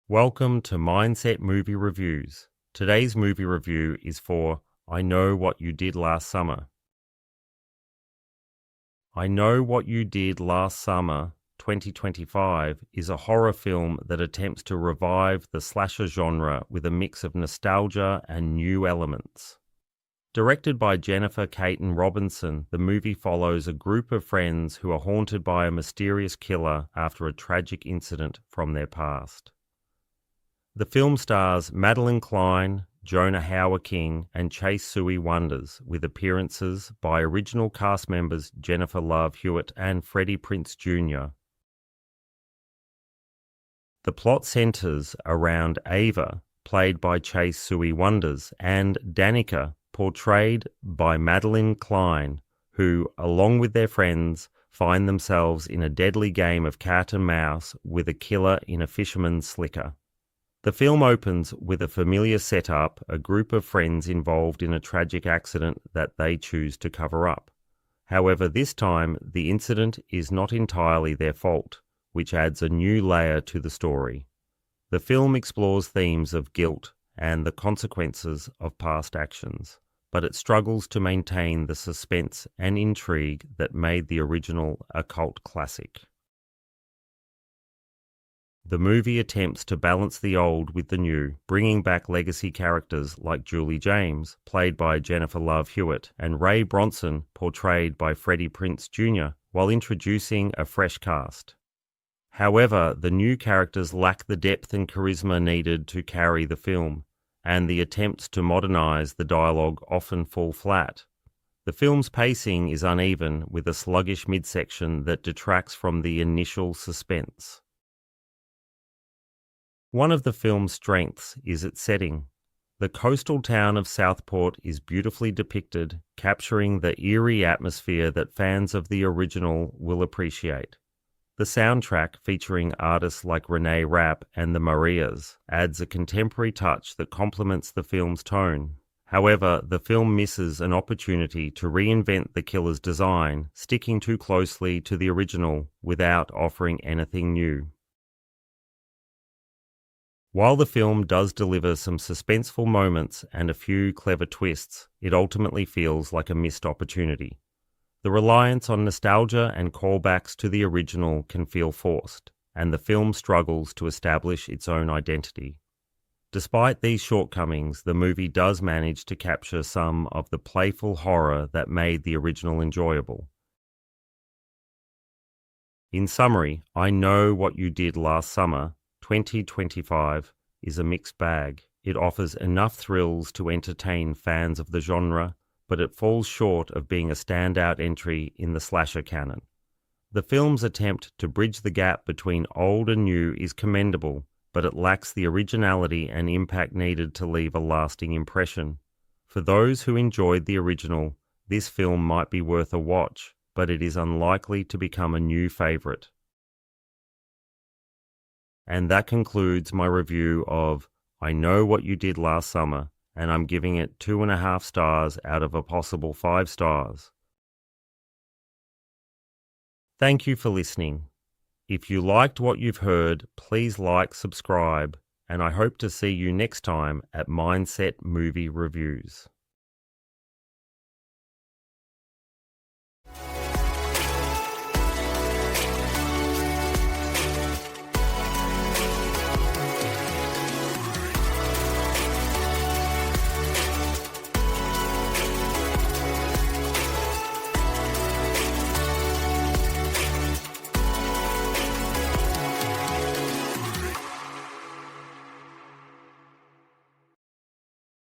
Welcome to Mindset Movie Reviews. Today's movie review is for I Know What You Did Last Summer. I Know What You Did Last Summer 2025 is a horror film that attempts to revive the slasher genre with a mix of nostalgia and new elements. Directed by Jennifer Kaytin Robinson, the movie follows a group of friends who are haunted by a mysterious killer after a tragic incident from their past. The film stars Madelyn, Cline, Jonah Hauer-King, and Chase Sui Wonders, with appearances by original cast members Jennifer Love Hewitt and Freddie Prinze Jr. The plot centers around Ava, played by Chase Sui Wonders, and Danica, portrayed by Madelyn Cline, who, along with their friends, find themselves in a deadly game of cat and mouse with a killer in a fisherman's slicker. The film opens with a familiar setup, a group of friends involved in a tragic accident that they choose to cover up. However, this time, the incident is not entirely their fault, which adds a new layer to the story. The film explores themes of guilt and the consequences of past actions, but it struggles to maintain the suspense and intrigue that made the original a cult classic. The movie attempts to balance the old with the new, bringing back legacy characters like Julie James, played by Jennifer Love Hewitt, and Ray Bronson, portrayed by Freddie Prinze Jr., while introducing a fresh cast. However, the new characters lack the depth and charisma needed to carry the film, and the attempts to modernize the dialogue often fall flat. The film's pacing is uneven, with a sluggish midsection that detracts from the initial suspense. One of the film's strengths is its setting. The coastal town of Southport is beautifully depicted, capturing the eerie atmosphere that fans of the original will appreciate. The soundtrack, featuring artists like Renee Rapp and the Marias, adds a contemporary touch that complements the film's tone. However, the film misses an opportunity to reinvent the killer's design, sticking too closely to the original without offering anything new. While the film does deliver some suspenseful moments and a few clever twists, it ultimately feels like a missed opportunity. The reliance on nostalgia and callbacks to the original can feel forced, and the film struggles to establish its own identity. Despite these shortcomings, the movie does manage to capture some of the playful horror that made the original enjoyable. In summary, I Know What You Did Last Summer 2025 is a mixed bag. It offers enough thrills to entertain fans of the genre, but it falls short of being a standout entry in the slasher canon. The film's attempt to bridge the gap between old and new is commendable, but it lacks the originality and impact needed to leave a lasting impression. For those who enjoyed the original, this film might be worth a watch, but it is unlikely to become a new favorite. And that concludes my review of I Know What You Did Last Summer, and I'm giving it 2.5 stars out of a possible 5 stars. Thank you for listening. If you liked what you've heard, please like, subscribe, and I hope to see you next time at Mindset Movie Reviews.